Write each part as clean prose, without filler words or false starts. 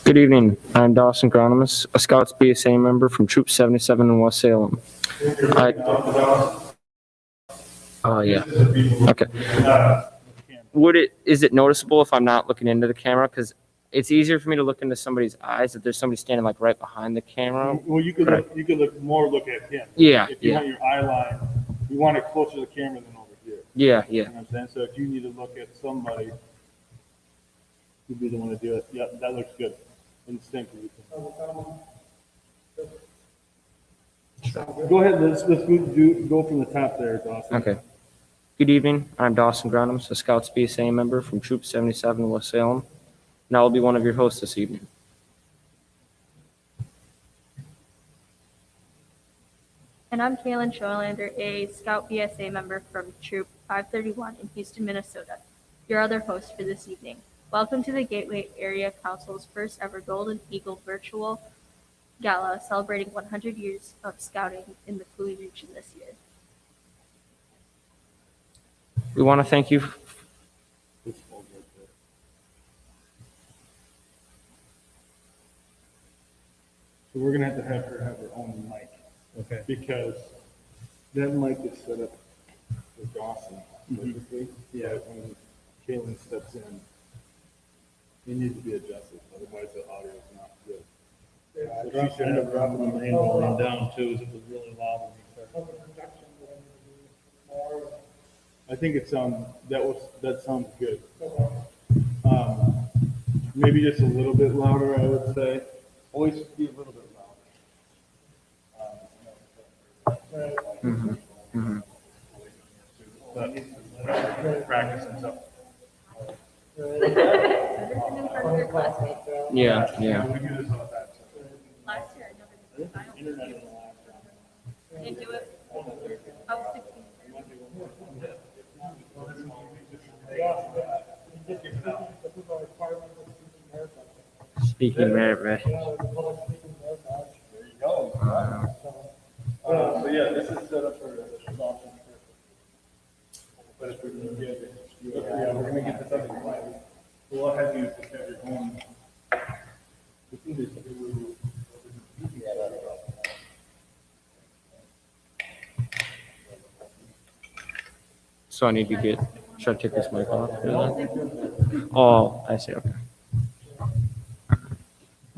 Good evening. I'm Dawson Gronimus, a Scouts BSA member from Troop 77 in West Salem. Yeah. Okay. Is it noticeable if I'm not looking into the camera? Because it's easier for me to look into somebody's eyes if there's somebody standing like right behind the camera. Well, you could look at him. Yeah, If you yeah. want your eye line, you want it closer to the camera than over here. Yeah, You yeah. know what I'm saying? So if you need to look at somebody, you'd be the one to do it. Yep, that looks good. In the same position. Go ahead, let's go from the top there, Dawson. Okay. Good evening. I'm Dawson Gronimus, a Scouts BSA member from Troop 77 in West Salem, and I will be one of your hosts this evening. And I'm Kaylin Scholander, a Scout BSA member from Troop 531 in Houston, Minnesota, your other host for this evening. Welcome to the Gateway Area Council's first ever Golden Eagle Virtual Gala celebrating 100 years of scouting in the Coulee region this year. We want to thank you. So we're gonna have to have her have her own mic. Okay. Because that mic is set up with Dawson perfectly. Yeah. But when Kaylin steps in, it needs to be adjusted, otherwise the audio is not good. Yeah, I ended up dropping the main volume down too, as it was really loud when we started. I think that sounds good. Maybe just a little bit louder, I would say. Always be a little bit louder. But practice and stuff. Yeah, yeah. We do this all the time. Last year, I never did the Internet in the last round. Didn't do it. I was 16. Speaking merit badge. There you go. So yeah, this is set up for Dawson. But if we're gonna get it, yeah, we're gonna get this other one. We'll have you just have your own. We can just do. So I need to should I take this mic off? Oh, I see, okay.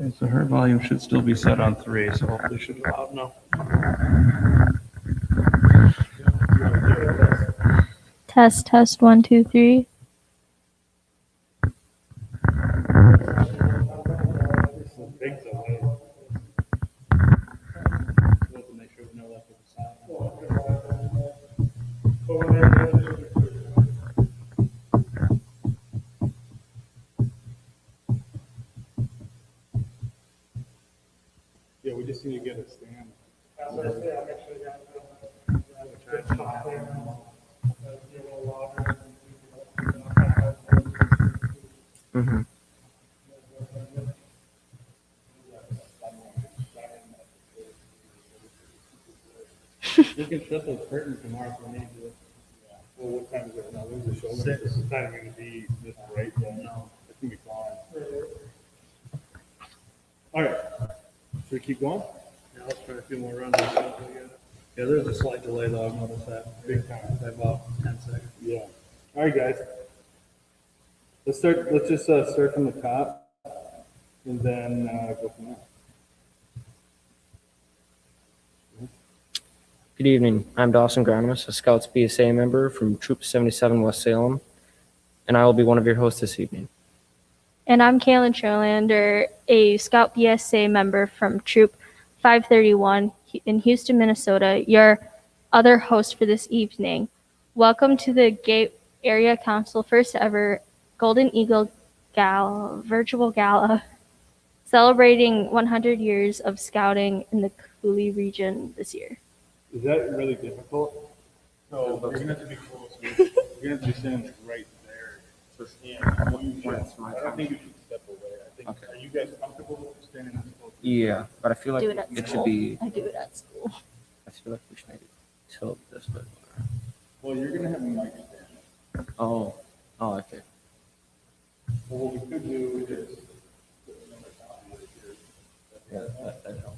Okay, so her volume should still be set on 3, so hopefully it should be loud enough. Test 1 2 3. Yeah, we just need to get a stand. Mm-hmm. You can shut those curtains tomorrow if we need to. Well, what time is it now? When's the show? This is not going to be this bright. No, it's going to be fine. All right. Should we keep going? Yeah, let's try a few more runs. Yeah, there's a slight delay though, I've noticed that. Big time. By about 10 seconds. Yeah. All right, guys. Let's just start from the top and then go from there. Good evening. I'm Dawson Gronimus, a Scouts BSA member from Troop 77 West Salem, and I will be one of your hosts this evening. And I'm Kaylin Scholander, a Scout BSA member from Troop 531 in Houston, Minnesota, your other host for this evening. Welcome to the Gateway Area Council first ever Golden Eagle Gala, virtual gala, celebrating 100 years of scouting in the Coulee region this year. Is that really difficult? So we're going to have to be close. We're going to have to be standing like right there. So stand. I don't think you should step away. I think. Okay. Are you guys comfortable with standing this close? Yeah, but I feel like Do it at it school. should be. I do it at school. I feel like we should maybe tilt this bit. Well, you're going to have a mic stand. Oh, okay. Well, what we could do is Yeah, that helps.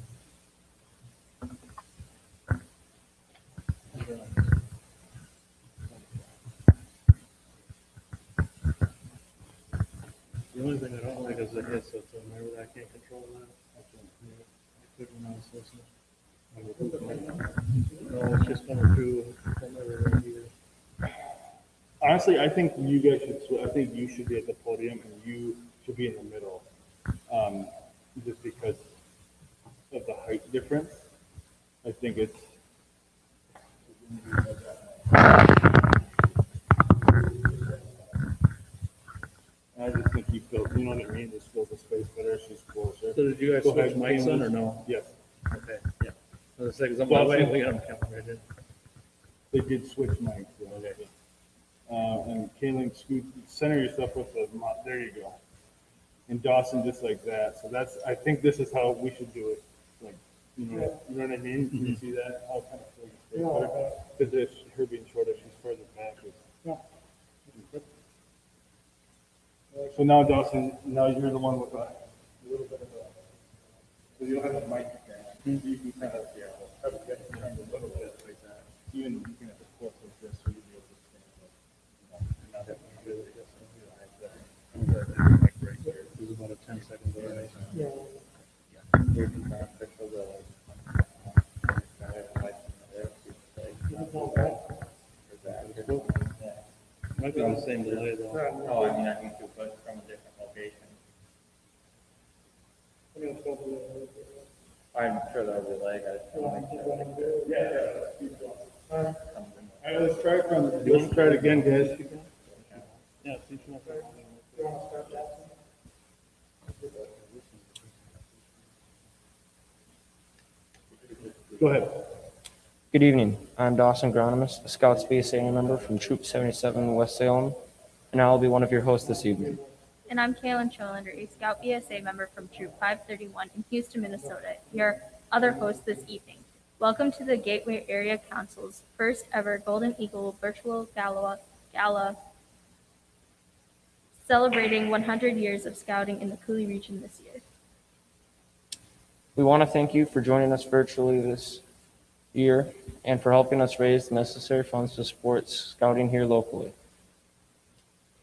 The only thing I don't like is the headset, so remember that I can't control that. I could when I was listening. No, it's just coming through from everywhere here. Honestly, I think you guys should, I think you should be at the podium and you should be in the middle. Just because of the height difference. I think it's. I just think you feel, you know what I mean? Just fills the space better. She's closer. So did you guys Go switch ahead, mics on or Caitlin. no? Yes, Okay, yeah. I was saying, 'cause I'm like, wait, we got them coming right in. they did switch mics. Yeah. Okay. And Kaylin, scoot, center yourself with the, there you go. And Dawson, just like that. So that's, I think this is how we should do it. Like, you know what I mean? Can you see that? How it kind of feels better? Because if her being shorter, she's further back. So now Dawson, now you're the one with a little bit of a, so you don't have a mic stand. You can kind of, have it get turned a little bit like that. Even you can have the fork like this, so you'll be able to stand. Not that one really doesn't feel like that. Like right here. This is about a 10-second delay. Here can beneficial to Might be on the same delay though. Oh, I mean, I think it was from a different location. I'm sure there'll be like, I just want to make sure. All right, let's try it from, let's try it again, guys. Yeah, see if you want that. Go ahead. Good evening. I'm Dawson Gronimus, a Scouts BSA member from Troop 77 West Salem, and I will be one of your hosts this evening. And I'm Kaylin Cholander, a Scout BSA member from Troop 531 in Houston, Minnesota, your other host this evening. Welcome to the Gateway Area Council's first ever Golden Eagle Virtual Gala celebrating 100 years of scouting in the Coulee region this year. We want to thank you for joining us virtually this year and for helping us raise the necessary funds to support scouting here locally.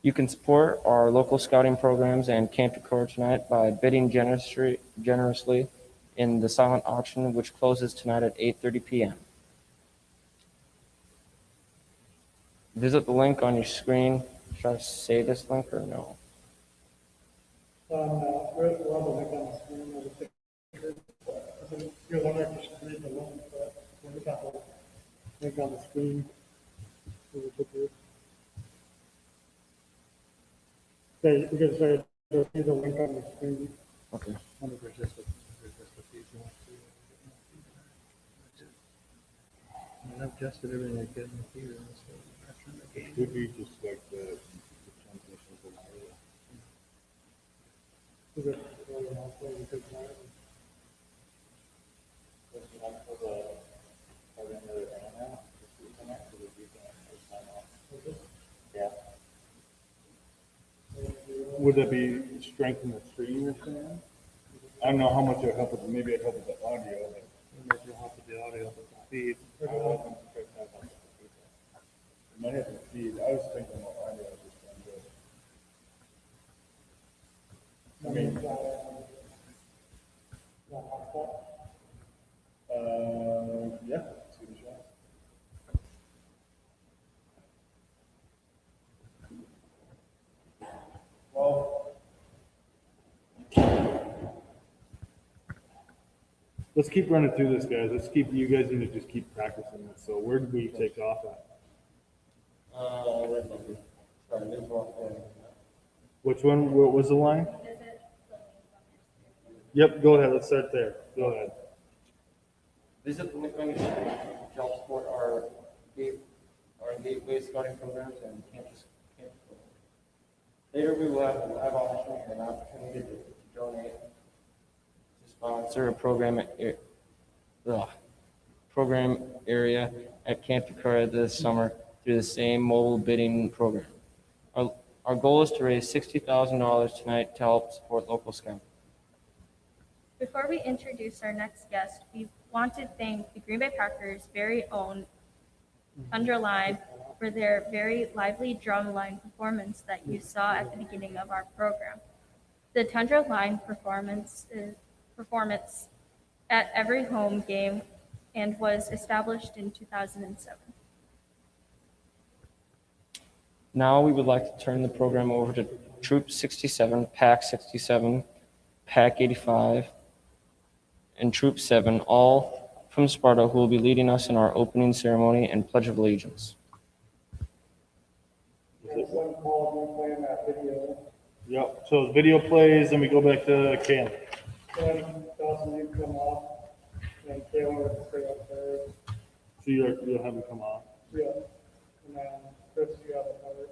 You can support our local scouting programs and Camp Decorah tonight by bidding generously in the silent auction, which closes tonight at 8:30 p.m. Visit the link on your screen. Should I say this link or no? We're on the link on the screen of the picture. You're wondering if you should read the link, but we're got the link on the screen. Okay, we can say, see the link on the screen. Okay. I've adjusted everything I could in here. Would be just like the transmissions of audio. Is it, Would that be strengthen the screen or something? I don't know how much it would help with, maybe it'd help with the audio. But Maybe you'll have to the audio, but the feed. it might have to feed. I was thinking more audio just sound good. I mean, yeah. See the shot. Well, let's keep running through this, guys. Let's keep, you guys need to just keep practicing this. So where did we take off at? Which one, what was the line? Yep, go ahead, let's start there. Go ahead. Visit the link on your screen to help support our gateway scouting programs and campus. Later, we will have a live auction and an opportunity to donate to sponsor a program area at Camp Decorah this summer through the same mobile bidding program. Our goal is to raise $60,000 tonight to help support local scouting. Before we introduce our next guest, we want to thank the Green Bay Packers' very own Tundra Line for their very lively drum line performance that you saw at the beginning of our program. The Tundra Line performance at every home game and was established in 2007. Now we would like to turn the program over to Troop 67, Pack 67, Pack 85, and Troop 7, all from Sparta, who will be leading us in our opening ceremony and Pledge of Allegiance. There's one call, we're playing that video. Yep, so the video plays, then we go back to Kayla. Then Dawson, you come off, and Kayla would stay up there. So you'll have him come on. Yeah. And then Chris, you have another.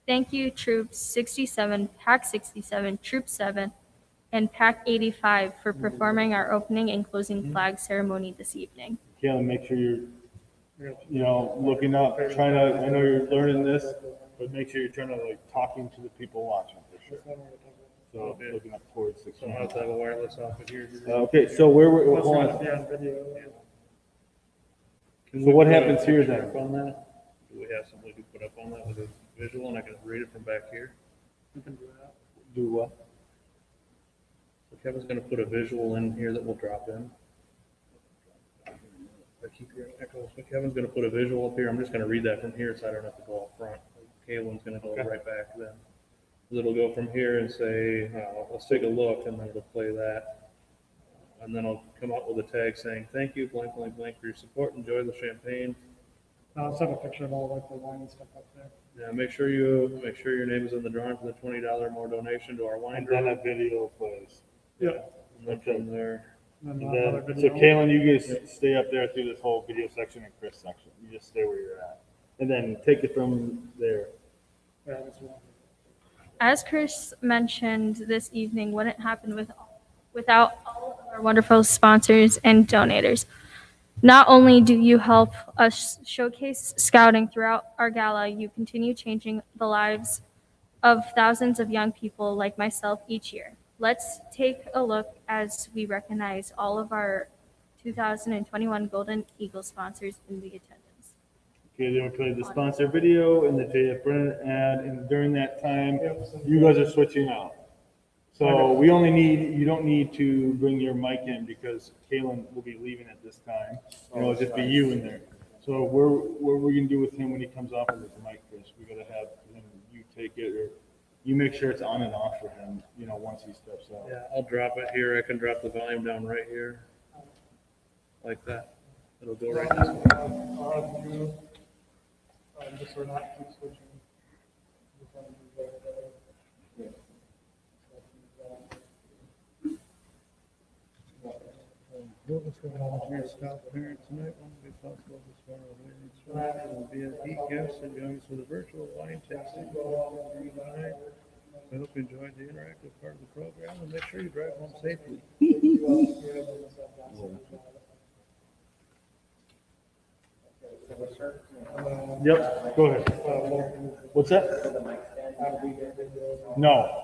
Thank you, Troops 67, Pack 67, Troop 7, and Pack 85 for performing our opening and closing flag ceremony this evening. Kayla, make sure you're, looking up, trying to, I know you're learning this, but make sure you're trying to, talking to the people watching for sure. So looking up towards the So I'll have to have a wireless off of here. Okay, so hold on. Yeah, video. Can So we what put a happens here picture then? up on that? Do we have somebody to put up on that with a visual and I can read it from back here? We can do that. Do what? So Kevin's gonna put a visual in here that will drop in. I keep hearing echoes, but Kevin's gonna put a visual up here. I'm just gonna read that from here so I don't have to go up front. Kaylin's gonna go right back then. It'll go from here and say, let's take a look, and then it'll play that. And then I'll come up with a tag saying, thank you, blank, blank, blank, for your support. Enjoy the champagne. I'll send a picture of all the wine and stuff up there. Yeah, make sure your name is in the drawing for the $20 more donation to our wine And then group. a video plays. Yeah. And then from there, And And then another then, so video. Kaylin, you guys stay up there through this whole video section and Chris section. You just stay where you're at. And then take it from there. Yeah, this one. As Chris mentioned, this evening wouldn't happen without all of our wonderful sponsors and donators. Not only do you help us showcase scouting throughout our gala, you continue changing the lives of thousands of young people like myself each year. Let's take a look as we recognize all of our 2021 Golden Eagle sponsors in the attendance. Okay, then we play the sponsor video and the JF Brennan ad, and during that time, you guys are switching out. So we only need, you don't need to bring your mic in because Kalen will be leaving at this time. And it'll just be you in there. So what we're gonna do with him when he comes off of his mic, Chris, we gotta have him, you take it, or you make sure it's on and off for him, once he steps out. yeah, I'll drop it here. I can drop the volume down right here. Like that. It'll go right this way. I'll have you, just so we're not keep switching. Just wanna do that, What's going on here? Scout parents tonight won't be possible this far away. Will be a gifts and join us with a virtual wine tasting tonight. I hope you enjoyed the interactive part of the program and make sure you drive home safely. Yep, go ahead. What's that? No.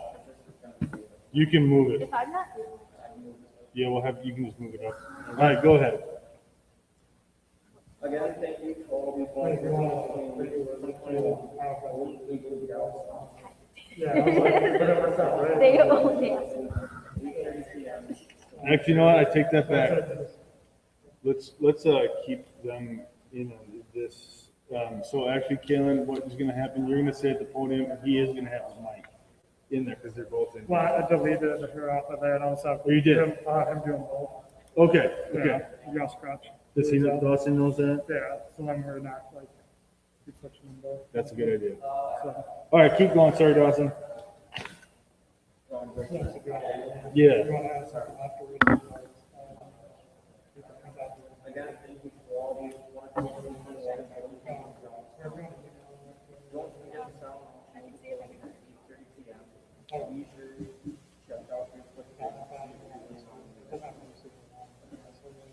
You can move it. If I'm not Yeah, you can just move it up. All right, go ahead. Again, thank you to all the Yeah, I was like, whatever, it's not right. they only Actually, you know what? I take that back. Let's keep them in on this. So actually, Kalen, what is gonna happen, you're gonna say at the podium, he is gonna have his mic in there, because they're both in. Well, I deleted her off of there and also. Oh, you did? Him doing both. Okay, Yeah, okay. you got scratch. Does he, Dawson knows that? Yeah, so then we're not like, keep switching them both. That's a good idea. So, All right, keep going, sorry, Dawson. that's a good idea. Yeah. You wanna add something afterwards? Again, thank you to all the wonderful don't forget the sound on 8:30 p.m. Be sure to check out your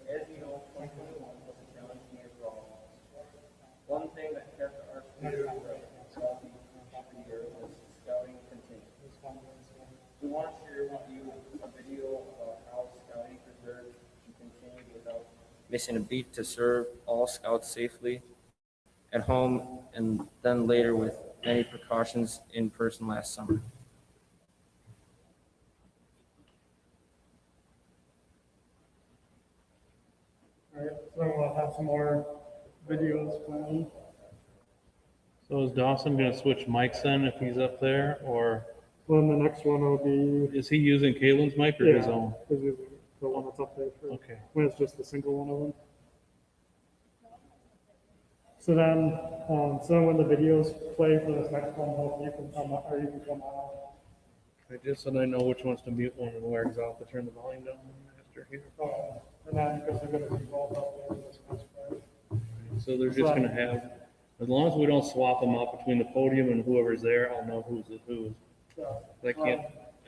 As you know, 2021 was a challenging year for all of us. One thing that kept our spirit healthy every year was scouting continues. We want to share with you a video about how missing a beat to serve all scouts safely at home, and then later with many precautions in person last summer. All right, so we'll have some more videos playing. So is Dawson gonna switch mics then if he's up there, or Well, then the next one will be, is he using Kalen's mic or his yeah, own? is using the one that's up there for, Okay. when it's just a single one of them. So then when the videos play for this next one, hope you can come up, or you can come on. So I know which ones to mute one and where it's off to turn the volume down after here. And then, because they're gonna be both up there in this next part. So they're just gonna have, as long as we don't swap them up between the podium and whoever's there, I'll know who's who. So, I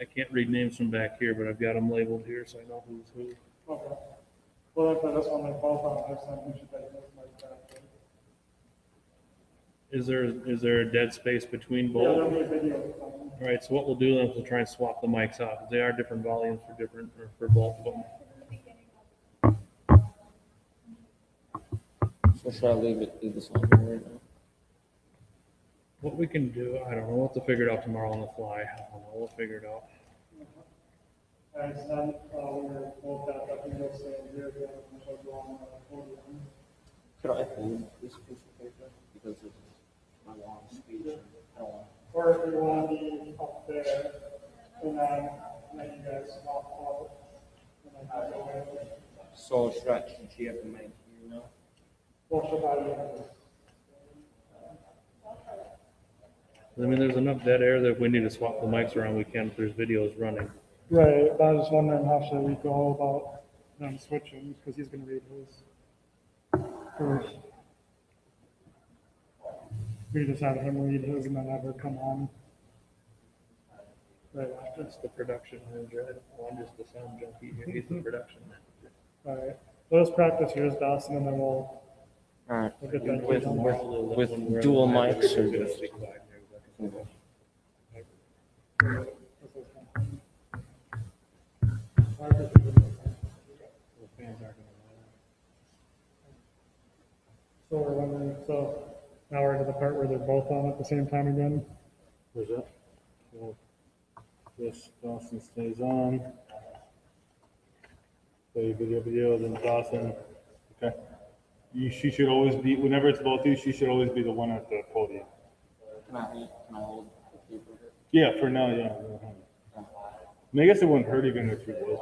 can't read names from back here, but I've got them labeled here, so I know who's who. okay. Well, then for this one, they're both on this one, we should take this mic back. Is there a dead space between Yeah, there'll both? be a video playing. All right, so what we'll do then is we'll try and swap the mics out. They are different volumes for both of them. So should I leave this on here right now? What we can do, I don't know, we'll have to figure it out tomorrow on the fly. I don't know, we'll figure it out. And then, we're both at the video stand here, we have a bunch of on the podium. Could I hold this piece of paper? Because it's my long speech. I don't want. Or if you want to be up there, and then you guys swap out. And then go ahead. So should she have the mic here now? Well, should I, I mean, there's enough dead air that if we need to swap the mics around, we can if there's videos running. right, but I was just wondering how should we go about them switching, because he's gonna read his first. We just have him read his and then have her come on. Right after. That's the production manager. I'm just the sound junkie here. He's the production manager. All right, let's practice yours, Dawson, and then we'll All right. get that. With- done. with dual mics or just- So we're wondering, so now we're into the part where they're both on at the same time again. Where's that? So this Dawson stays on. Play video, then Dawson. Okay. She should always be, whenever it's both of you, she should always be the one at the podium. Can I hold the paper? Yeah, for now, yeah. I mean, I guess it wouldn't hurt even if you was.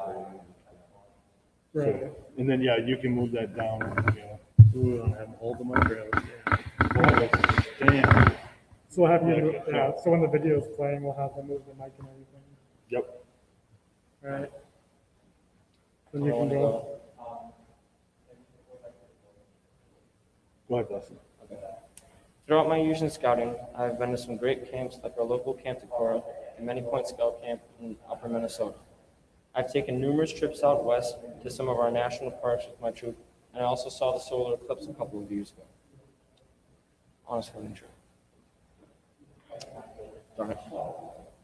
Right. So, and then, yeah, you can move that down. Yeah. We don't have them hold the mic or Damn. So we'll have you, yeah, so when the video's playing, we'll have them move the mic and everything. Yep. All right. Then you can go. Go ahead, Dustin. Throughout my years in scouting, I've been to some great camps like our local Camp Decorah and Many Point Scout Camp in Upper Minnesota. I've taken numerous trips out west to some of our national parks with my troop, and I also saw the solar eclipse a couple of years ago. Honestly, true. Darn it.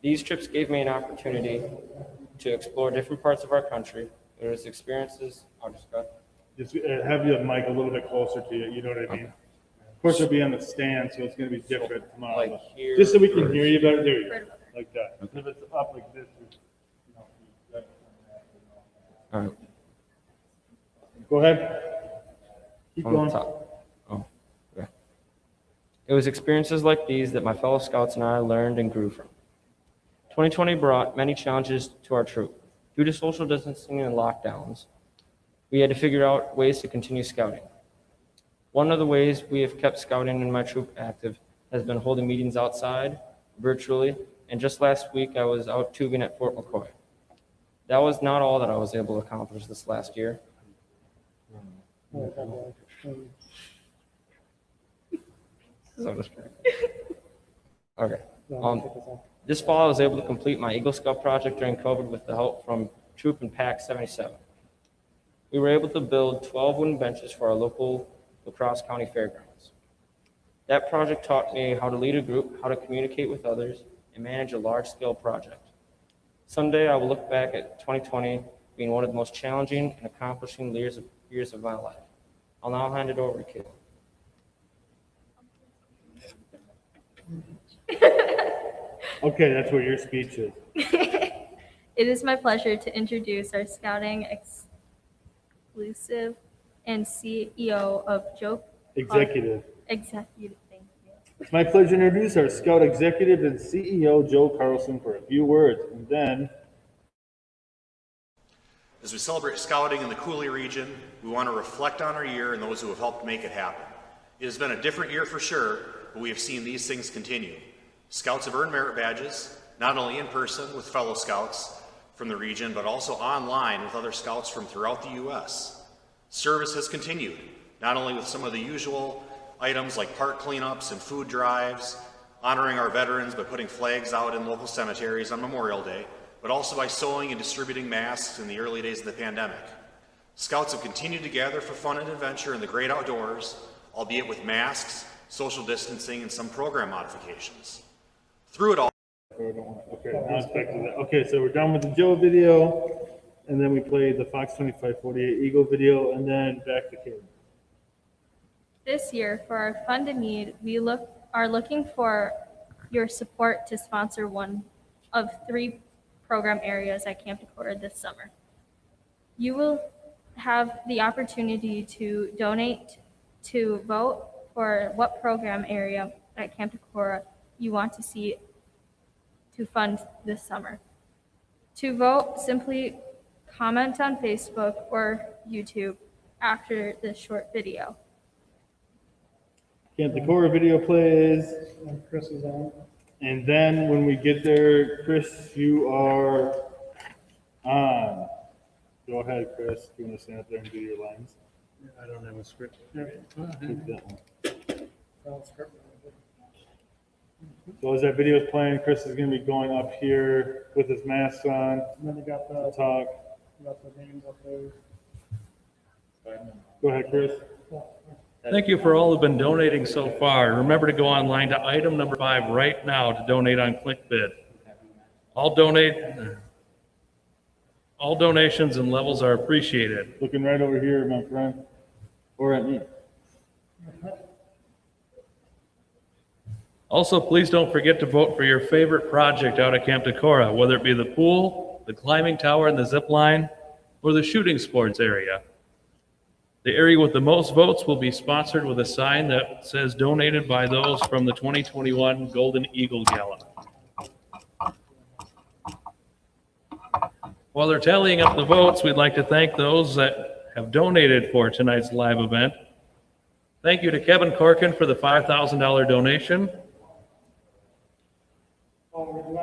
These trips gave me an opportunity to explore different parts of our country. There was experiences. I'll just go. Just have your mic a little bit closer to you, you know what I mean? Of course, it'll be on the stand, so it's gonna be different tomorrow. Like but here just so we can or- hear you better, there you go, like that. If it's up like this, you know, All right. go ahead. Keep On the going. top. Oh, okay. It was experiences like these that my fellow scouts and I learned and grew from. 2020 brought many challenges to our troop. Due to social distancing and lockdowns, we had to figure out ways to continue scouting. One of the ways we have kept scouting and my troop active has been holding meetings outside, virtually, and just last week I was out tubing at Fort McCoy. That was not all that I was able to accomplish this last year. So okay. This fall, I was able to complete my Eagle Scout project during COVID with the help from Troop and Pack 77. We were able to build 12 wooden benches for our local La Crosse County Fairgrounds. That project taught me how to lead a group, how to communicate with others, and manage a large-scale project. Someday, I will look back at 2020 being one of the most challenging and accomplishing years of my life. I'll now hand it over to Caleb. Okay, that's what your speech is. It is my pleasure to introduce our scouting exclusive and CEO of Joe. Executive. Executive, thank you. It's my pleasure to introduce our Scout Executive and CEO, Joe Carlson, for a few words, and then As we celebrate scouting in the Coulee region, we want to reflect on our year and those who have helped make it happen. It has been a different year for sure, but we have seen these things continue. Scouts have earned merit badges, not only in person with fellow scouts from the region, but also online with other scouts from throughout the U.S. Service has continued, not only with some of the usual items like park cleanups and food drives, honoring our veterans by putting flags out in local cemeteries on Memorial Day, but also by sewing and distributing masks in the early days of the pandemic. Scouts have continued to gather for fun and adventure in the great outdoors, albeit with masks, social distancing, and some program modifications. Through it all, okay, now it's back to that. Okay, so we're done with the Joe video, and then we played the Fox 2548 Eagle video, and then back to Caleb. This year, for our Fund a Need, we are looking for your support to sponsor one of 3 program areas at Camp Decorah this summer. You will have the opportunity to donate to vote for what program area at Camp Decorah you want to see to fund this summer. To vote, simply comment on Facebook or YouTube after this short video. Camp Decorah video plays, And Chris is on. and then when we get there, Chris, you are on. Go ahead, Chris. You want to stand up there and do your lines? I don't have a script. Take that one. Well, script. So as that video is playing, Chris is going to be going up here with his mask on, And then you got to the, talk. names up there. Go ahead, Chris. Thank you for all who've been donating so far. Remember to go online to item number 5 right now to donate on ClickBid. All donations and levels are appreciated. Looking right over here, my friend, or at me. Also, please don't forget to vote for your favorite project out at Camp Decorah, whether it be the pool, the climbing tower and the zip line, or the shooting sports area. The area with the most votes will be sponsored with a sign that says donated by those from the 2021 Golden Eagle Gala. While they're tallying up the votes, we'd like to thank those that have donated for tonight's live event. Thank you to Kevin Corkin for the $5,000 donation.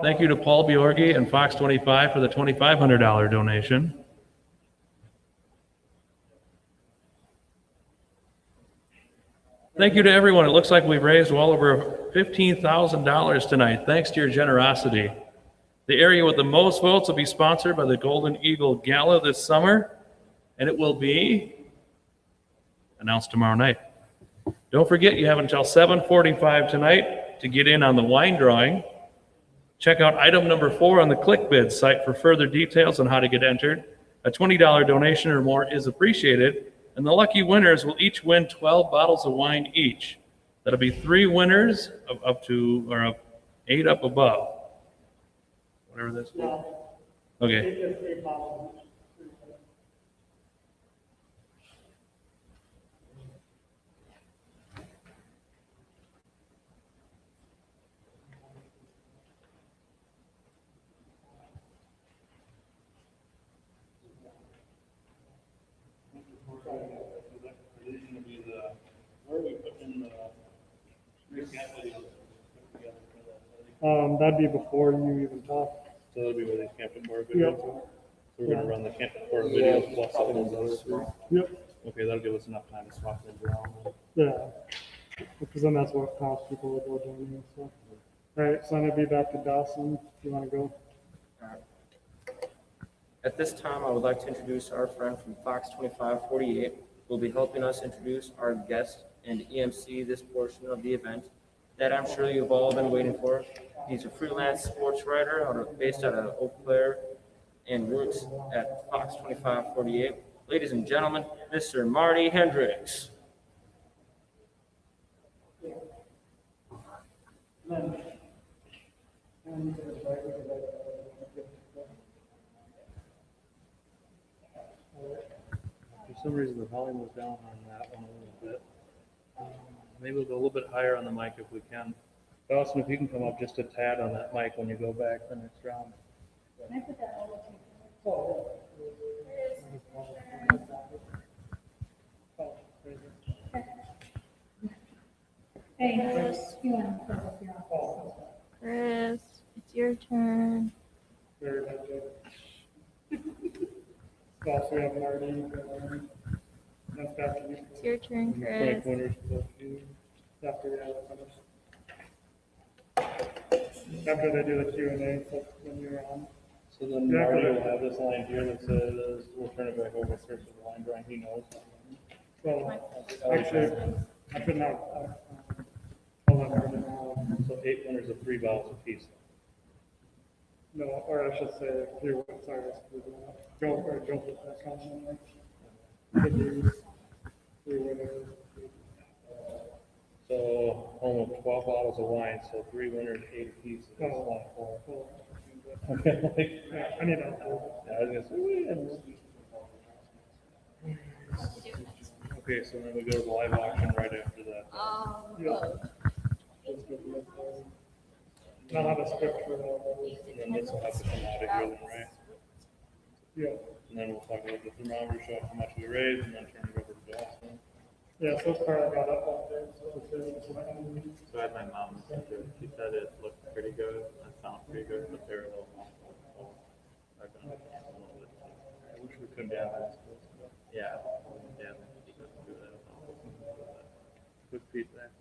Thank you to Paul Bjorgi and Fox 25 for the $2,500 donation. Thank you to everyone. It looks like we've raised well over $15,000 tonight, thanks to your generosity. The area with the most votes will be sponsored by the Golden Eagle Gala this summer, and it will be announced tomorrow night. Don't forget, you have until 7:45 tonight to get in on the wine drawing. Check out item number 4 on the ClickBid site for further details on how to get entered. A $20 donation or more is appreciated, and the lucky winners will each win 12 bottles of wine each. That'll be 3 winners of up to, or of 8 up above. Whatever this is. Okay. That'd be before you even talk. So that'll be where these Camp Decorah videos are. So we're going to run the Camp Decorah videos plus all those others. Yep. Okay, that'll give us enough time to swap things around. Yeah. Because then that's what costs people to go down. So. All right, so I'm gonna be back to Dawson. You wanna go? At this time, I would like to introduce our friend from Fox 2548, who will be helping us introduce our guest and EMC this portion of the event that I'm sure you've all been waiting for. He's a freelance sports writer based out of Eau Claire, in Roots at Fox 2548. Ladies and gentlemen, Mr. Marty Hendricks. For some reason, the volume was down on that one a little bit. Maybe we'll go a little bit higher on the mic if we can. Dawson, if you can come up just a tad on that mic when you go back the next round. Hey, Chris, it's your turn. Very good. Also, we have Marty, that's after you. It's your turn, Frank Chris. Winters, both you. After we have finished. After they do the Q and A, so when you're on. So then Marty will have this line here that says, we'll turn it back over first to the line drawing, he knows. Well, actually, I could not, hold on, So 8 winners of 3 balls apiece. no, or I should say, Joe, put that comment, like, could you, three winners, So almost 12 bottles of wine, so 3 winners, 8 apiece. Oh. Okay, like, yeah, I need to. I was gonna say, okay, so then we go to the live auction right after that. I'll have a script for that. And then this will have to come out of here then, right? Yeah, And then we'll talk about the thermometer, show how much we raised, and then turn it over to Dawson. yeah, so far I got up on there, so it's So I had my mom, she said it looked pretty good, it sounded pretty good, but they're a little more. I wish we could have that. Yeah, yeah. she couldn't do that. Quick feedback.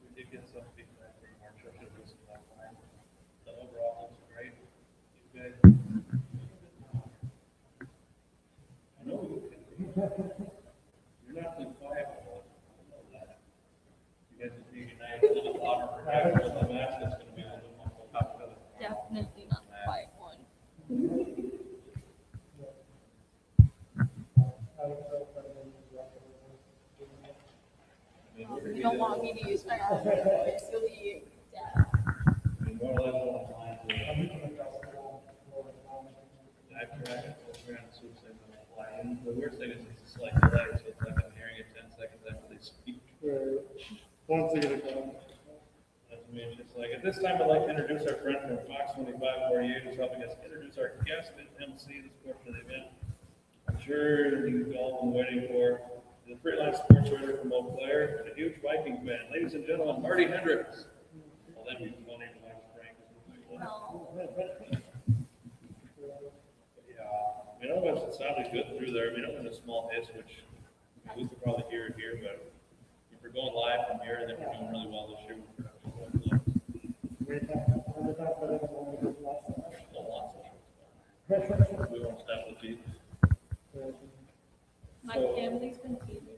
We did get some feedback from our churches last time. The overall looks great. You guys. I know you can. You're not too quiet. I know that. You guys just need a nice little louder projector with the mask that's gonna be a little more popular. Definitely not the quiet one. You don't want me to use my arm voice, you'll be deaf. I mean, more or less along the lines of, I tried it, we're on suicide on the fly, and the worst thing is it's like delay, so it's like I'm hearing it 10 seconds after they speak. once they get it done. That's me, it's just like, at this time, I'd like to introduce our friend from Fox 2548, who's helping us introduce our guest and MC this portion of the event. I'm sure you've all been waiting for the freelance sports writer from Eau Claire and a huge Vikings fan. Ladies and gentlemen, Marty Hendricks. Well, that'd be funny to watch Frank. Yeah, I mean, otherwise it sounded good through there. I mean, it was a small hiss, which we could probably hear it here, but if we're going live from here, then we're doing really well this year. We won't stop with these. My family's been teasing